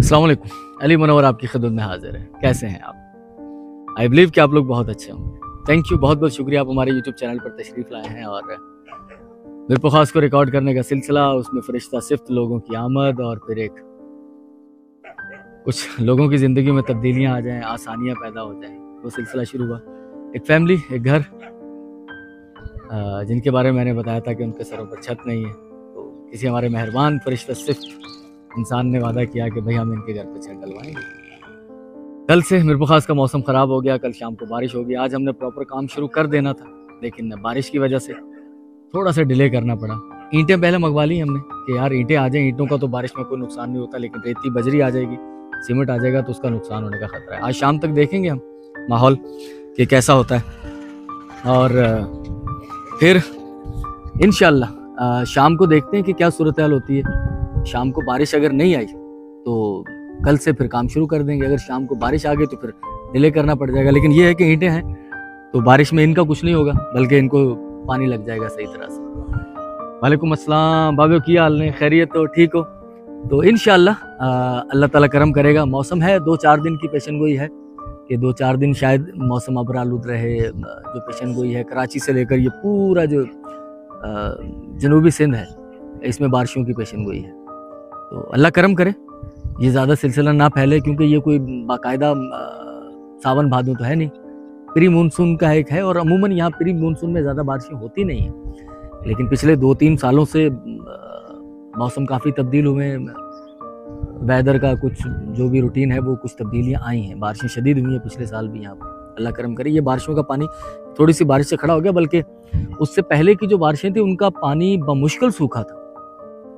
अस्सलाम वालेकुम। अली मुनव्वर आपकी खिदमत में हाजिर है। कैसे हैं आप? आई बिलीव कि आप लोग बहुत अच्छे होंगे। थैंक यू, बहुत बहुत शुक्रिया आप हमारे यूट्यूब चैनल पर तशरीफ़ लाए हैं और मिरपुर खास को रिकॉर्ड करने का सिलसिला, उसमें फरिश्ता सिफ्त लोगों की आमद और फिर एक कुछ लोगों की ज़िंदगी में तब्दीलियाँ आ जाएँ, आसानियाँ पैदा हो जाएँ, वो सिलसिला शुरू हुआ। एक फैमिली, एक घर जिनके बारे में मैंने बताया था कि उनके सरों पर छत नहीं है, तो किसी हमारे मेहरबान फरिश्ता सिफ्त इंसान ने वादा किया कि भाई हम इनके घर पर छत डलवाएंगे। कल से मिरपुर खास का मौसम ख़राब हो गया, कल शाम को बारिश हो गई। आज हमने प्रॉपर काम शुरू कर देना था, लेकिन बारिश की वजह से थोड़ा सा डिले करना पड़ा। ईंटें पहले मंगवा ली हमने कि यार ईंटें आ जाएं, ईंटों का तो बारिश में कोई नुकसान नहीं होता, लेकिन रेती बजरी आ जाएगी, सीमेंट आ जाएगा तो उसका नुकसान होने का खतरा है। आज शाम तक देखेंगे हम माहौल कि कैसा होता है और फिर इंशाल्लाह शाम को देखते हैं कि क्या सूरत हाल होती है। शाम को बारिश अगर नहीं आई तो कल से फिर काम शुरू कर देंगे। अगर शाम को बारिश आ गई तो फिर डिले करना पड़ जाएगा। लेकिन ये है कि ईंटें हैं तो बारिश में इनका कुछ नहीं होगा, बल्कि इनको पानी लग जाएगा सही तरह से। वालेकुम अस्सलाम बाबू, की हाल ने? खैरियत हो? ठीक हो? तो इंशाल्लाह अल्लाह ताला करम करेगा। मौसम है 2-4 दिन की पेशन गोई है कि 2-4 दिन शायद मौसम अबरालूद रहे। जो पेशन गोई है कराची से लेकर ये पूरा जो जनूबी सिंध है, इसमें बारिशों की पेशन गोई है। तो अल्लाह करम करे, ये ज़्यादा सिलसिला ना फैले, क्योंकि ये कोई बाकायदा सावन भादों तो है नहीं, प्री मानसून का एक है। और अमूमन यहाँ प्री मानसून में ज़्यादा बारिशें होती नहीं हैं, लेकिन पिछले 2-3 सालों से मौसम काफ़ी तब्दील हुए हैं। वेदर का कुछ जो भी रूटीन है वो कुछ तब्दीलियाँ आई हैं, बारिशें शदीद हुई हैं पिछले साल भी यहाँ पर। अल्लाह करम करे, ये बारिशों का पानी थोड़ी सी बारिश से खड़ा हो गया, बल्कि उससे पहले की जो बारिशें थी उनका पानी बमुश्किल सूखा था।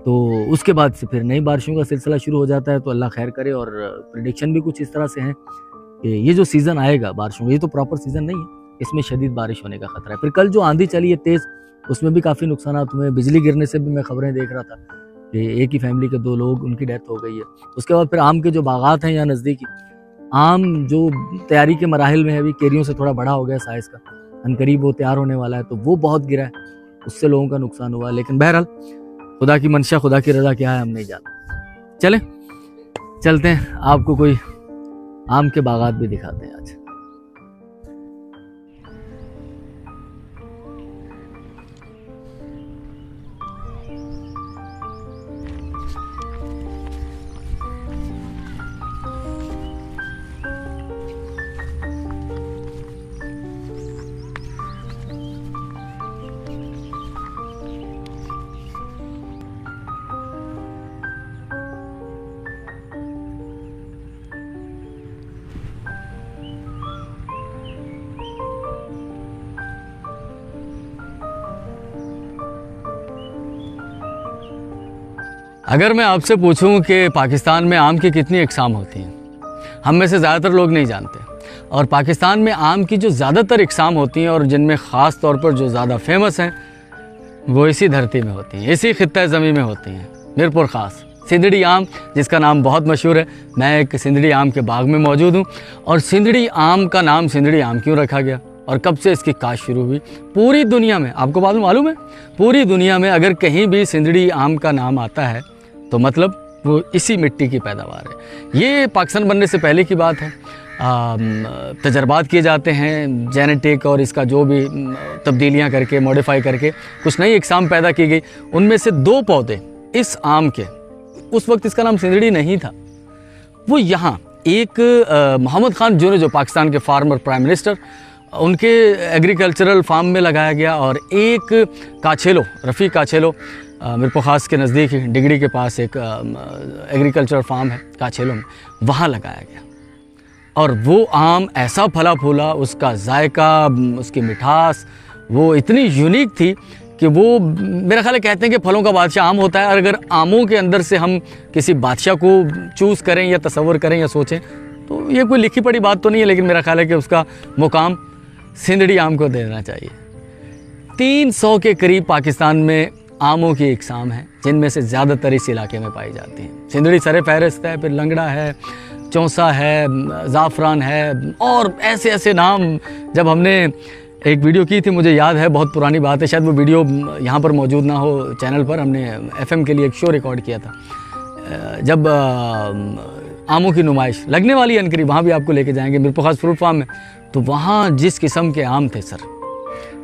तो उसके बाद से फिर नई बारिशों का सिलसिला शुरू हो जाता है। तो अल्लाह खैर करे। और प्रेडिक्शन भी कुछ इस तरह से है कि ये जो सीज़न आएगा बारिशों का, ये तो प्रॉपर सीज़न नहीं है, इसमें शदीद बारिश होने का खतरा है। फिर कल जो आंधी चली है तेज़, उसमें भी काफ़ी नुकसान हुए। बिजली गिरने से भी मैं खबरें देख रहा था कि एक ही फैमिली के 2 लोग, उनकी डेथ हो गई है। उसके बाद फिर आम के जो बागात हैं यहाँ नज़दीकी, आम जो तैयारी के मराहिल में है, अभी केरियों से थोड़ा बड़ा हो गया साइज़ का, अनकरीब वो तैयार होने वाला है, तो वो बहुत गिरा है, उससे लोगों का नुकसान हुआ। लेकिन बहरहाल खुदा की मंशा, खुदा की रज़ा क्या है हम नहीं जानते। चलते हैं, आपको कोई आम के बागात भी दिखाते हैं आज। अगर मैं आपसे पूछूं कि पाकिस्तान में आम की कितनी इकसाम होती हैं, हम में से ज़्यादातर लोग नहीं जानते। और पाकिस्तान में आम की जो ज़्यादातर इकसाम होती हैं और जिनमें ख़ास तौर पर जो ज़्यादा फेमस हैं, वो इसी धरती में होती हैं, इसी खित्ता ज़मीन में होती हैं। मिरपुर खास सिंधड़ी आम, जिसका नाम बहुत मशहूर है। मैं एक सिंधड़ी आम के बाग में मौजूद हूँ। और सिंधड़ी आम का नाम सिंधड़ी आम क्यों रखा गया और कब से इसकी काश्त शुरू हुई? पूरी दुनिया में, आपको बात मालूम है, पूरी दुनिया में अगर कहीं भी सिंधड़ी आम का नाम आता है तो मतलब वो इसी मिट्टी की पैदावार है। ये पाकिस्तान बनने से पहले की बात है। तजर्बात किए जाते हैं जेनेटिक और इसका जो भी तब्दीलियां करके, मॉडिफाई करके कुछ नई इकसाम पैदा की गई। उनमें से 2 पौधे इस आम के, उस वक्त इसका नाम सिंधड़ी नहीं था, वो यहाँ एक मोहम्मद खान जो पाकिस्तान के फार्मर प्राइम मिनिस्टर, उनके एग्रीकल्चरल फार्म में लगाया गया। और एक काछेलो, रफ़ीक काछेलो, मिरपुर खास के नज़दीक डिगड़ी के पास एक एग्रीकल्चरल फार्म है काछेलो में, वहाँ लगाया गया। और वो आम ऐसा फला फूला, उसका जायका, उसकी मिठास वो इतनी यूनिक थी कि वो, मेरा ख्याल है कहते हैं कि फलों का बादशाह आम होता है। और अगर आमों के अंदर से हम किसी बादशाह को चूज़ करें या तसव्वुर करें या सोचें, तो ये कोई लिखी पढ़ी बात तो नहीं है, लेकिन मेरा ख्याल है कि उसका मुकाम सिंधड़ी आम को देना चाहिए। 300 के करीब पाकिस्तान में आमों की इकसाम है, जिनमें से ज़्यादातर इस इलाके में पाई जाती हैं। सिंधड़ी सरे फहरिस्त है, फिर लंगड़ा है, चौंसा है, ज़ाफ़रान है, और ऐसे ऐसे नाम। जब हमने एक वीडियो की थी, मुझे याद है, बहुत पुरानी बात है, शायद वो वीडियो यहाँ पर मौजूद ना हो चैनल पर, हमने FM के लिए एक शो रिकॉर्ड किया था। जब आमों की नुमाइश लगने वाली है अनकरीब, वहाँ भी आपको लेके जाएंगे मीरपुर खास फ्रूट फार्म में। तो वहाँ जिस किस्म के आम थे सर,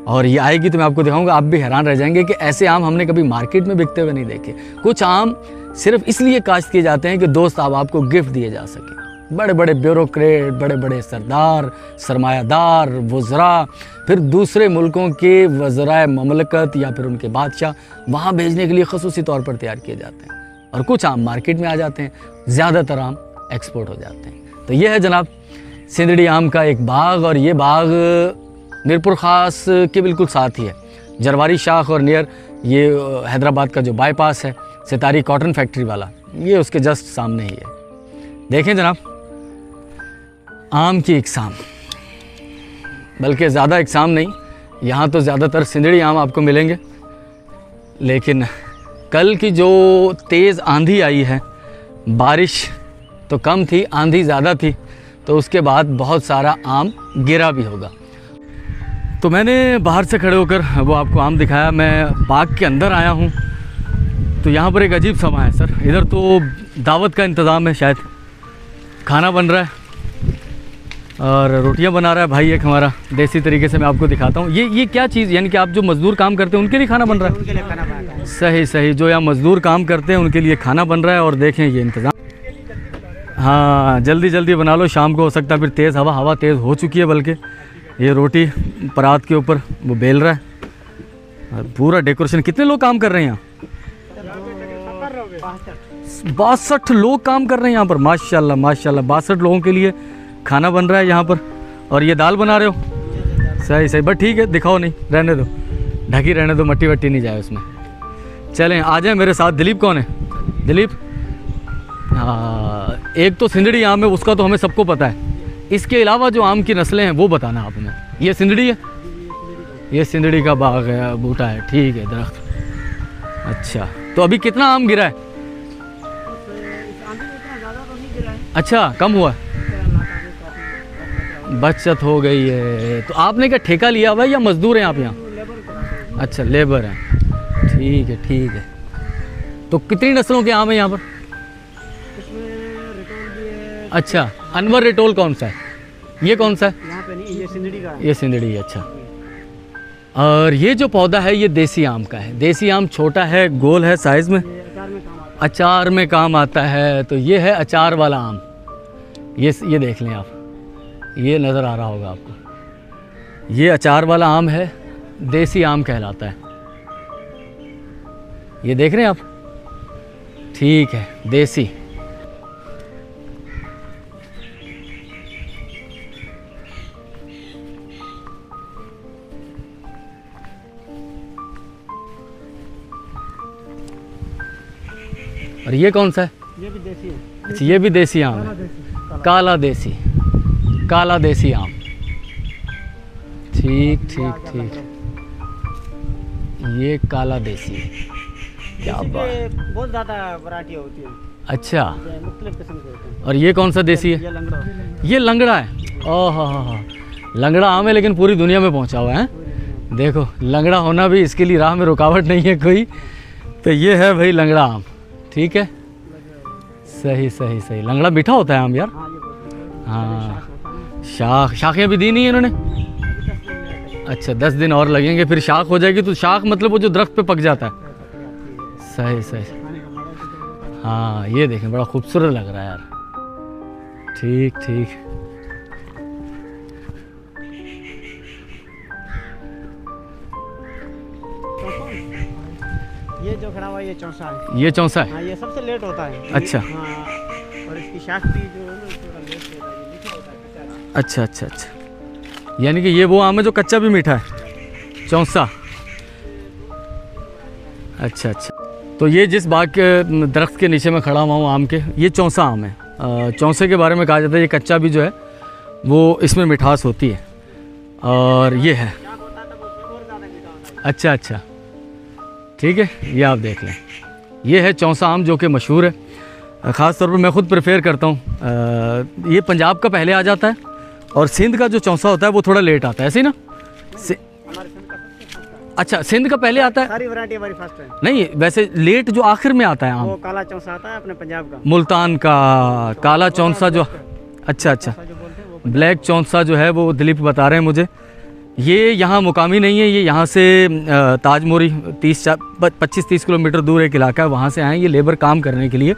और ये आएगी तो मैं आपको दिखाऊंगा, आप भी हैरान रह जाएंगे कि ऐसे आम हमने कभी मार्केट में बिकते हुए नहीं देखे। कुछ आम सिर्फ इसलिए काश्त किए जाते हैं कि दोस्त आप आपको गिफ्ट दिए जा सके। बड़े बड़े ब्यूरोक्रेट, बड़े बड़े सरदार, सरमायादार, वज़रा, फिर दूसरे मुल्कों के वज़राए ममलकत या फिर उनके बादशाह वहाँ भेजने के लिए ख़ुसूसी तौर पर तैयार किए जाते हैं। और कुछ आम मार्केट में आ जाते हैं, ज़्यादातर आम एक्सपोर्ट हो जाते हैं। तो ये है जनाब सिंदड़ी आम का एक बाग, और ये बाग मीरपुर ख़ास के बिल्कुल साथ ही है। जरवारी शाख और नियर ये हैदराबाद का जो बाईपास है सितारी कॉटन फैक्ट्री वाला, ये उसके जस्ट सामने ही है। देखें जनाब आम की इकसाम, बल्कि ज़्यादा इकसाम नहीं, यहाँ तो ज़्यादातर सिंदड़ी आम आपको मिलेंगे। लेकिन कल की जो तेज़ आंधी आई है, बारिश तो कम थी, आंधी ज़्यादा थी, तो उसके बाद बहुत सारा आम गिरा भी होगा। तो मैंने बाहर से खड़े होकर वो आपको आम दिखाया। मैं बाग के अंदर आया हूँ तो यहाँ पर एक अजीब समा है सर। इधर तो दावत का इंतज़ाम है, शायद खाना बन रहा है और रोटियां बना रहा है भाई एक हमारा, देसी तरीके से मैं आपको दिखाता हूँ। ये क्या चीज़, यानी कि आप जो मज़दूर काम करते हैं उनके लिए खाना बन रहा है? उनके लिए खाना बन रहा है। सही सही, जो यहाँ मज़दूर काम करते हैं उनके लिए खाना बन रहा है। और देखें ये इंतज़ाम, हाँ जल्दी जल्दी बना लो, शाम को हो सकता है फिर तेज़ हवा तेज़ हो चुकी है। बल्कि ये रोटी परात के ऊपर वो बेल रहा है और पूरा डेकोरेशन। कितने लोग काम कर रहे हैं यहाँ? 62 लोग काम कर रहे हैं यहाँ पर, माशाल्लाह माशाल्लाह। 62 लोगों के लिए खाना बन रहा है यहाँ पर। और ये दाल बना रहे हो? सही सही, बस ठीक है, दिखाओ नहीं, रहने दो, ढकी रहने दो, मट्टी वट्टी नहीं जाए उसमें। चलें आ जाए मेरे साथ। दिलीप कौन है? दिलीप, हाँ एक तो सिंदड़ी आम है, उसका तो हमें सबको पता है। इसके अलावा जो आम की नस्लें हैं वो बताना आप हमें। ये सिंदड़ी है, ये सिंदड़ी का बाग है, बूटा है, ठीक है, दरख्त। अच्छा तो अभी कितना आम गिरा है? अच्छा कम हुआ, बचत हो गई है। तो आपने क्या ठेका लिया हुआ है या मजदूर हैं आप यहाँ? अच्छा लेबर हैं, ठीक है ठीक है। तो कितनी नस्लों के आम हैं यहाँ पर? अच्छा अनवर रिटोल कौन सा है? ये कौन सा है? यहाँ पे नहीं, ये सिंदड़ी का है। ये सिंदड़ी है, अच्छा। और ये जो पौधा है ये देसी आम का है। देसी आम छोटा है, गोल है साइज़ में, अचार में काम आता है। तो ये है अचार वाला आम। ये देख लें आप, ये नज़र आ रहा होगा आपको, ये अचार वाला आम है, देसी आम कहलाता है। ये देख रहे हैं आप, ठीक है, देसी। और ये कौन सा है? ये भी देसी है। अच्छा ये भी देसी आम है, काला देसी, काला देसी आम, ठीक ठीक ठीक। ये काला देसी, क्या बात, बहुत ज़्यादा वैरायटी होती है। अच्छा मुख्तलिफ किस्म के होते हैं। और ये कौन सा देसी है? ये लंगड़ा है। ओह हाँ, लंगड़ा आम है लेकिन पूरी दुनिया में पहुंचा हुआ है। देखो लंगड़ा होना भी इसके लिए राह में रुकावट नहीं है कोई। तो ये है भाई लंगड़ा आम, ठीक है, सही सही सही। लंगड़ा मीठा होता है आम यार। हाँ शाखें भी दी नहीं है इन्होंने। अच्छा 10 दिन और लगेंगे, फिर शाख हो जाएगी। तो शाख मतलब वो जो दरख्त पे पक जाता है। सही सही, हाँ ये देखें बड़ा खूबसूरत लग रहा है यार, ठीक ठीक। ये जो खड़ा हुआ ये चौसा है। ये चौसा है? हाँ, ये सबसे लेट होता है। अच्छा हाँ, और इसकी शाख भी जो है ना थोड़ा लेट होता है, मीठा होता है। अच्छा अच्छा अच्छा, यानी कि ये वो आम है जो कच्चा भी मीठा है, चौसा। अच्छा अच्छा, तो ये जिस बाग के दरख्त के नीचे मैं खड़ा हुआ हूँ आम के, ये चौसा आम है। चौसे के बारे में कहा जाता है ये कच्चा भी जो है वो इसमें मिठास होती है। और ये है, अच्छा अच्छा ठीक है, ये आप देख लें, ये है चौसा आम जो कि मशहूर है। ख़ास तौर पर मैं ख़ुद प्रेफर करता हूँ। ये पंजाब का पहले आ जाता है और सिंध का जो चौसा होता है वो थोड़ा लेट आता है, ऐसे ही ना? अच्छा, सिंध का पहले आता है? सारी वैरायटी हमारी फर्स्ट है। नहीं, वैसे लेट जो आखिर में आता है आम, वो काला चौंसा आता है अपने पंजाब का, मुल्तान का काला चौंसा जो, अच्छा अच्छा, जो बोलते हैं वो। ब्लैक चौंसा जो है वो दिलीप बता रहे हैं मुझे। ये यहाँ मुकामी नहीं है, ये यहाँ से ताजमोरी 25-30 किलोमीटर दूर एक इलाका है, वहाँ से आए ये लेबर काम करने के लिए।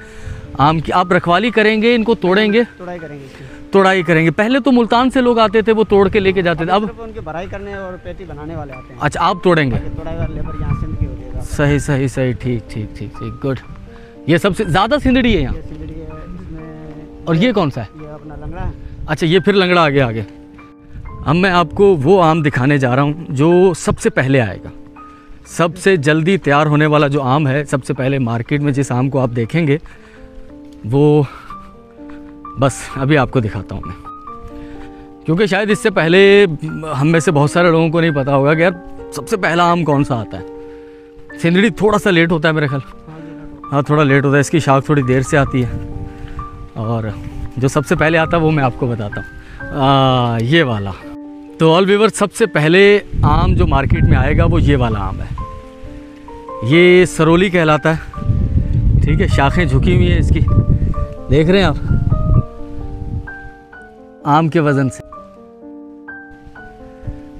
आम की आप रखवाली करेंगे, इनको तोड़ेंगे? तोड़ाई करेंगे इसकी। तोड़ाई करेंगे। पहले तो मुल्तान से लोग आते थे, वो तोड़ के लेके जाते थे, अब उनकी भराई करने और पेटी बनाने वाले आते हैं। अच्छा, आप तोड़ेंगे? तोड़ाई वाले लेबर यहाँ सिंध की होती है। सही सही सही, ठीक ठीक ठीक ठीक, गुड। ये सबसे ज़्यादा सिंदड़ी है यहाँ? ये सिंदड़ी है इसमें। और ये कौन सा है? ये अपना लंगड़ा है। अच्छा, ये फिर लंगड़ा आगे आगे। अब मैं आपको वो आम दिखाने जा रहा हूँ जो सबसे पहले आएगा, सबसे जल्दी तैयार होने वाला जो आम है। सबसे पहले मार्केट में जिस आम को आप देखेंगे वो बस अभी आपको दिखाता हूँ मैं, क्योंकि शायद इससे पहले हम में से बहुत सारे लोगों को नहीं पता होगा कि यार सबसे पहला आम कौन सा आता है। सिंदड़ी थोड़ा सा लेट होता है मेरे ख्याल, हाँ थोड़ा लेट होता है, इसकी शाख थोड़ी देर से आती है। और जो सबसे पहले आता है वो मैं आपको बताता हूँ, ये वाला। तो ऑल व्यूअर्स, सबसे पहले आम जो मार्केट में आएगा वो ये वाला आम है। ये सरोली कहलाता है, ठीक है, शाखें झुकी हुई है इसकी, देख रहे हैं आप, आम के वजन से।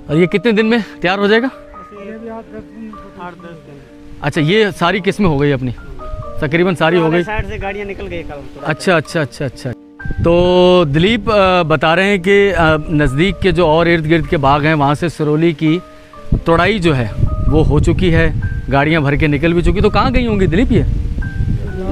और ये कितने दिन में तैयार हो जाएगा? 8-10 दिन। अच्छा, ये सारी किस्में हो गई अपनी, तकरीबन सारी हो गई। साइड से गाड़ियाँ निकल गई कल। अच्छा अच्छा अच्छा अच्छा। तो दिलीप बता रहे हैं कि नज़दीक के जो और इर्द गिर्द के बाग हैं वहाँ से सरोली की तोड़ाई जो है वो हो चुकी है, गाड़ियाँ भर के निकल भी चुकी। तो कहाँ गई होंगी दिलीप ये?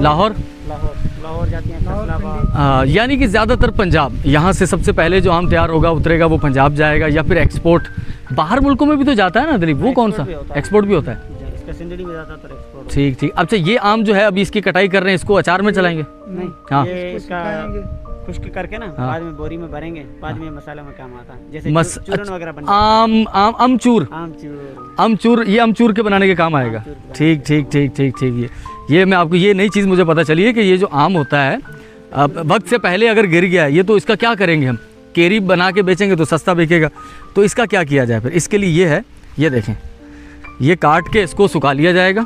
लाहौर लाहौर जाती हैं, फैसलाबाद। यानी कि ज़्यादातर पंजाब। यहाँ से सबसे पहले जो आम तैयार होगा उतरेगा वो पंजाब जाएगा, या फिर एक्सपोर्ट बाहर मुल्कों में भी तो जाता है ना दिलीप, वो कौन सा? एक्सपोर्ट भी होता है। इसका सिंदड़ी में ज़्यादातर एक्सपोर्ट। ठीक ठीक। अच्छा, ये आम जो है अभी इसकी कटाई कर रहे हैं, इसको अचार में चलाएंगे? नहीं, हाँ, ये इसका खुश्क करके ना बाद में बोरी में भरेंगे, बाद में मसाले में काम आता है, जैसे चूरन वगैरह बनता है। अमचूर। अमचूर, ये अमचूर के बनाने के काम आएगा। ठीक ठीक ठीक ठीक ठीक। ये मैं आपको, ये नई चीज़ मुझे पता चली है कि ये जो आम होता है वक्त से पहले अगर गिर गया ये, तो इसका क्या करेंगे हम? केरी बना के बेचेंगे तो सस्ता बिकेगा, तो इसका क्या किया जाए फिर? इसके लिए ये है, ये देखें, ये काट के इसको सुखा लिया जाएगा,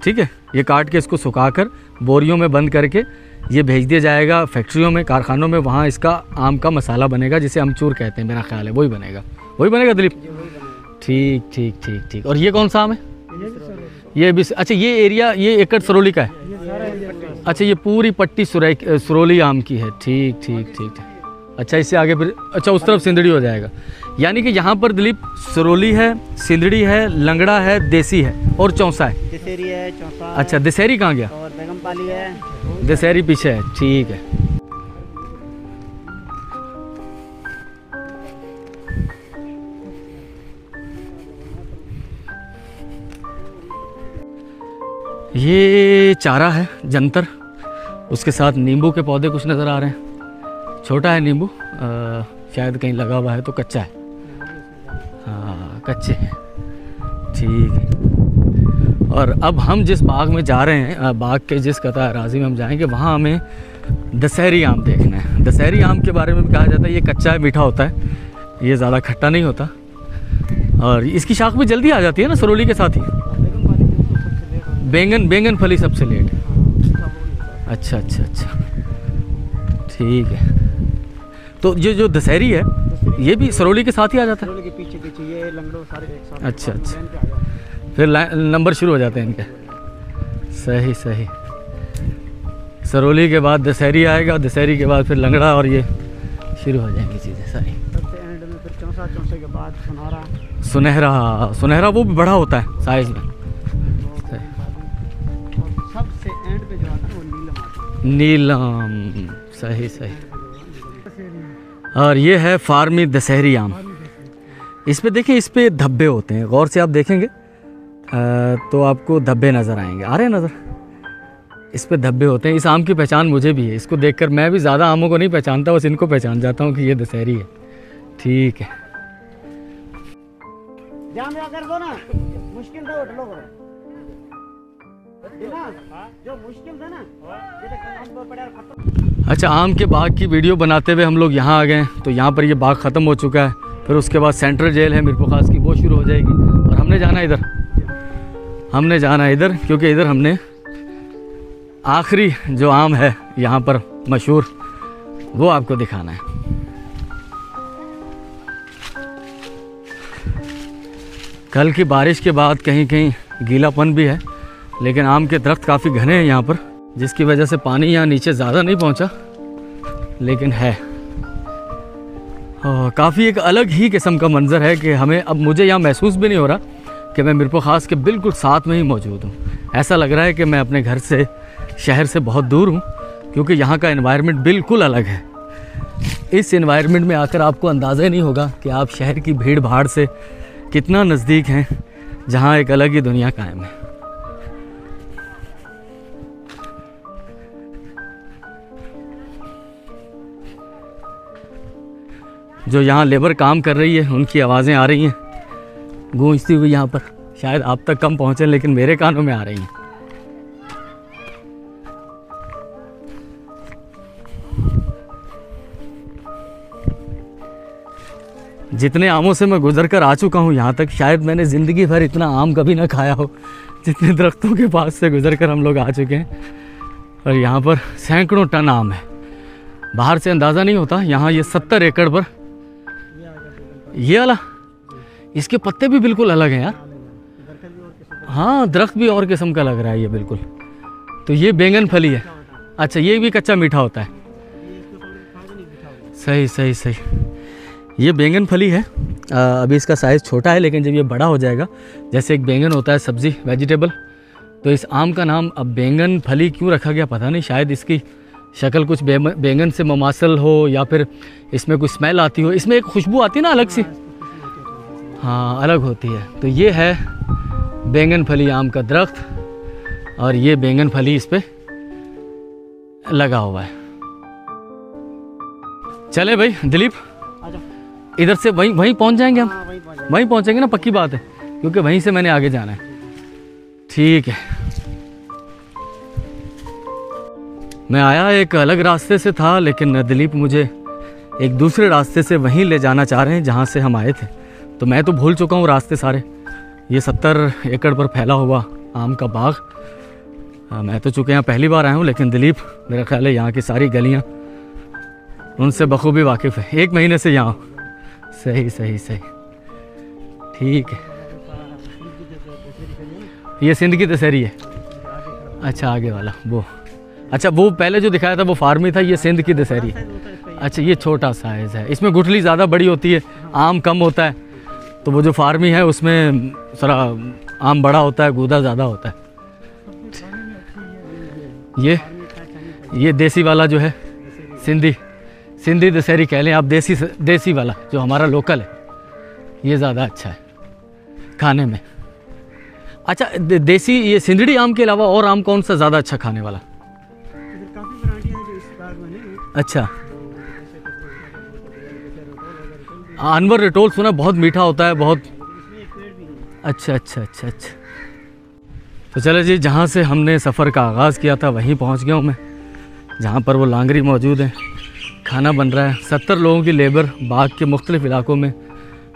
ठीक है, ये काट के इसको सुखाकर बोरियों में बंद करके ये भेज दिया जाएगा फैक्ट्रियों में, कारखानों में, वहाँ इसका आम का मसाला बनेगा जिसे अमचूर कहते हैं, मेरा ख्याल है वही बनेगा। वही बनेगा दिलीप? ठीक ठीक ठीक ठीक। और ये कौन सा आम है? ये भी, अच्छा, ये एरिया, ये एकड़ सरोली का है? अच्छा, ये पूरी पट्टी सरोली आम की है। ठीक ठीक ठीक। अच्छा, इससे आगे फिर, अच्छा, उस तरफ सिंदड़ी हो जाएगा। यानी कि यहाँ पर दिलीप सरोली है, सिंदड़ी है, लंगड़ा है, देसी है और चौंसा है। दशहरी है, चौंसा। अच्छा, दशहरी कहाँ गया? और बेगमपाली है। दशहरी पीछे है, ठीक है। ये चारा है, जंतर, उसके साथ नींबू के पौधे कुछ नज़र आ रहे हैं। छोटा है नींबू, शायद कहीं लगा हुआ है तो कच्चा है। हाँ, कच्चे हैं, ठीक है। और अब हम जिस बाग में जा रहे हैं, बाग के जिस कता अराजी में हम जाएंगे, वहाँ हमें दशहरी आम देखना है। दशहरी आम के बारे में भी कहा जाता है ये कच्चा है, मीठा होता है, ये ज़्यादा खट्टा नहीं होता, और इसकी शाख भी जल्दी आ जाती है ना सरोली के साथ ही। बैंगन फली सबसे लेट। अच्छा अच्छा अच्छा, ठीक है। तो ये जो दशहरी है ये भी सरोली के साथ ही आ जाता है? सरोली के पीछे पीछे ये लंगड़ो सारे एक साथ। अच्छा अच्छा, फिर नंबर शुरू हो जाते हैं इनके। सही सही। सरोली के बाद दशहरी आएगा, दशहरी के बाद फिर लंगड़ा, और ये शुरू हो जाएंगी चीज़ें सारी। सबसे एंड में फिर चौंसा, चौंसे के बाद सुनहरा। सुनहरा, सुनहरा वो भी बड़ा होता है साइज में। सबसे एंड पे जो आता है वो नीलम आता है। नीलम, सही सही। और ये है फार्मी दशहरी आम। इस पे देखिए, इस पे धब्बे होते हैं, गौर से आप देखेंगे तो आपको धब्बे नज़र आएंगे। आ रहे हैं नज़र? इस पे धब्बे होते हैं। इस आम की पहचान मुझे भी है, इसको देखकर मैं भी ज़्यादा आमों को नहीं पहचानता, बस इनको पहचान जाता हूँ कि ये दशहरी है। ठीक है, ध्यान कर दो ना, मुश्किल था उठ लो जो मुश्किल था ना, अच्छा, आम के बाग की वीडियो बनाते हुए हम लोग यहाँ आ गए। तो यहाँ पर ये बाग ख़त्म हो चुका है। फिर उसके बाद सेंट्रल जेल है मीरपुर खास की, वो शुरू हो जाएगी। और हमने जाना इधर, क्योंकि इधर हमने आखिरी जो आम है यहाँ पर मशहूर, वो आपको दिखाना है। कल की बारिश के बाद कहीं कहीं गीलापन भी है, लेकिन आम के दरख्त काफ़ी घने हैं यहाँ पर, जिसकी वजह से पानी यहाँ नीचे ज़्यादा नहीं पहुँचा, लेकिन है। काफ़ी एक अलग ही किस्म का मंज़र है कि हमें अब मुझे यहाँ महसूस भी नहीं हो रहा कि मैं मीरपुर खास के बिल्कुल साथ में ही मौजूद हूँ। ऐसा लग रहा है कि मैं अपने घर से, शहर से बहुत दूर हूँ, क्योंकि यहाँ का एनवायरनमेंट बिल्कुल अलग है। इस एनवायरनमेंट में आकर आपको अंदाज़ा ही नहीं होगा कि आप शहर की भीड़ भाड़ से कितना नज़दीक हैं, जहाँ एक अलग ही दुनिया कायम है। जो यहाँ लेबर काम कर रही है उनकी आवाज़ें आ रही हैं गूंजती हुई यहाँ पर, शायद आप तक कम पहुँचे लेकिन मेरे कानों में आ रही हैं। जितने आमों से मैं गुजर कर आ चुका हूँ यहाँ तक, शायद मैंने ज़िंदगी भर इतना आम कभी ना खाया हो जितने दरख्तों के पास से गुजर कर हम लोग आ चुके हैं। और यहाँ पर सैकड़ों टन आम है, बाहर से अंदाज़ा नहीं होता। यहाँ ये 70 एकड़ पर, ये वाला, इसके पत्ते भी बिल्कुल अलग हैं यार। हाँ, दरख्त भी और किस्म का लग रहा है ये बिल्कुल। तो ये बैंगन फली है। अच्छा, ये भी कच्चा मीठा होता है। सही। ये बैंगन फली है। अभी इसका साइज़ छोटा है, लेकिन जब ये बड़ा हो जाएगा, जैसे एक बैंगन होता है सब्ज़ी, वेजिटेबल, तो इस आम का नाम अब बैंगन फली क्यों रखा गया पता नहीं। शायद इसकी शक्ल कुछ बैंगन से ममासल हो, या फिर इसमें कुछ स्मेल आती हो। इसमें एक खुशबू आती है ना अलग सी, हाँ अलग होती है। तो ये है बैंगन फली आम का दरख्त, और ये बैंगन फली इस पे लगा हुआ है। चले भाई दिलीप, इधर से वहीं पहुंच जाएंगे हम। वहीं पहुंचेंगे ना, पक्की बात है, क्योंकि वहीं से मैंने आगे जाना है। ठीक है, मैं आया एक अलग रास्ते से था, लेकिन दिलीप मुझे एक दूसरे रास्ते से वहीं ले जाना चाह रहे हैं जहाँ से हम आए थे। तो मैं तो भूल चुका हूँ रास्ते सारे। ये 70 एकड़ पर फैला हुआ आम का बाग, मैं तो चूँकि यहाँ पहली बार आया हूँ, लेकिन दिलीप मेरा ख्याल है यहाँ की सारी गलियाँ उनसे बखूबी वाकिफ़ है। 1 महीने से यहाँ। सही। ठीक है, ये सिंध की दशहरी है। अच्छा, आगे वाला वो, अच्छा वो पहले जो दिखाया था वो फार्मी था, ये सिंध की दशहरी। अच्छा, ये छोटा साइज़ है, इसमें गुठली ज़्यादा बड़ी होती है, आम कम होता है। तो वो जो फार्मी है उसमें सारा आम बड़ा होता है, गूदा ज़्यादा होता है। ये देसी वाला जो है, सिंधी दशहरी कह लें आप, देसी वाला जो हमारा लोकल है, ये ज़्यादा अच्छा है खाने में। अच्छा, देसी ये सिंधड़ी आम के अलावा और आम कौन सा ज़्यादा अच्छा खाने वाला? अच्छा, अनवर रिटोल सुना, बहुत मीठा होता है बहुत। अच्छा। तो चलो जी, जहाँ से हमने सफ़र का आगाज़ किया था वहीं पहुँच गया हूँ मैं, जहाँ पर वो लांगरी मौजूद है। खाना बन रहा है। 70 लोगों की लेबर बाग के मुख्तलिफ़ इलाकों में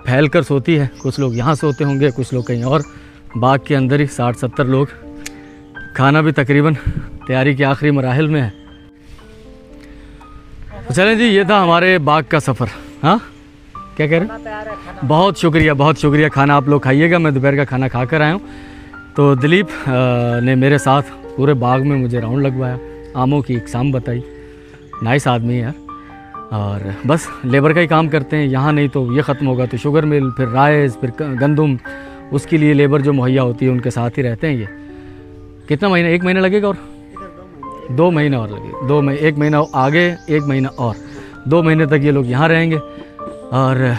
फैल कर सोती है। कुछ लोग यहाँ सोते होंगे, कुछ लोग कहीं और, बाग के अंदर ही 60-70 लोग। खाना भी तकरीबन तैयारी के आखिरी मराहिल में है। तो चलें जी, ये था हमारे बाग का सफ़र। हाँ, क्या कह रहे हैं? बहुत शुक्रिया। खाना आप लोग खाइएगा, मैं दोपहर का खाना खा कर आया हूँ। तो दिलीप ने मेरे साथ पूरे बाग में मुझे राउंड लगवाया, आमों की इकसाम बताई। नाइस आदमी है यार। और बस लेबर का ही काम करते हैं यहाँ, नहीं तो ये ख़त्म होगा तो शुगर मिल, फिर राइस, फिर गंदम, उसके लिए लेबर जो मुहैया होती है उनके साथ ही रहते हैं। ये कितना महीना, 1 महीना लगेगा और 2 महीने और लगेगा। 1 महीना आगे, 1 महीना और, 2 महीने तक ये लोग यहाँ रहेंगे। और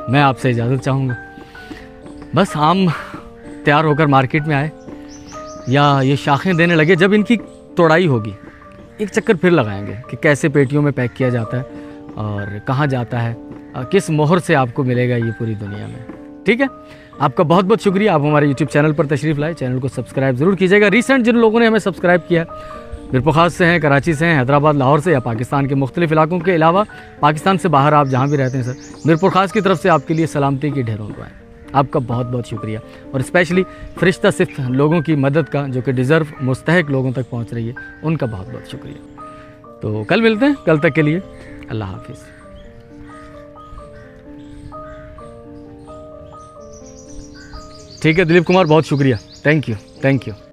मैं आपसे इजाज़त चाहूँगा। बस आम तैयार होकर मार्केट में आए, या ये शाखें देने लगे, जब इनकी तोड़ाई होगी एक चक्कर फिर लगाएंगे कि कैसे पेटियों में पैक किया जाता है और कहाँ जाता है, किस मोहर से आपको मिलेगा ये पूरी दुनिया में। ठीक है, आपका बहुत बहुत शुक्रिया। आप हमारे YouTube चैनल पर तशरीफ़ लाए, चैनल को सब्सक्राइब ज़रूर कीजिएगा। रिसेंट जिन लोगों ने हमें सब्सक्राइब किया मिरपुखास से हैं, कराची से हैं, हैदराबाद, लाहौर से या पाकिस्तान के मुख्तलिफ इलाकों के अलावा पाकिस्तान से बाहर आप जहाँ भी रहते हैं सर, मिरपुखास की तरफ से आपके लिए सलामती की ढेरों दुआएं। आपका बहुत बहुत शुक्रिया। और स्पेशली फरिश्ता सिफ्त लोगों की मदद का, जो कि डिज़र्व मुस्तहिक लोगों तक पहुँच रही है, उनका बहुत बहुत शुक्रिया। तो कल मिलते हैं, कल तक के लिए अल्लाह हाफिज़। ठीक है दिलीप कुमार, बहुत शुक्रिया, थैंक यू।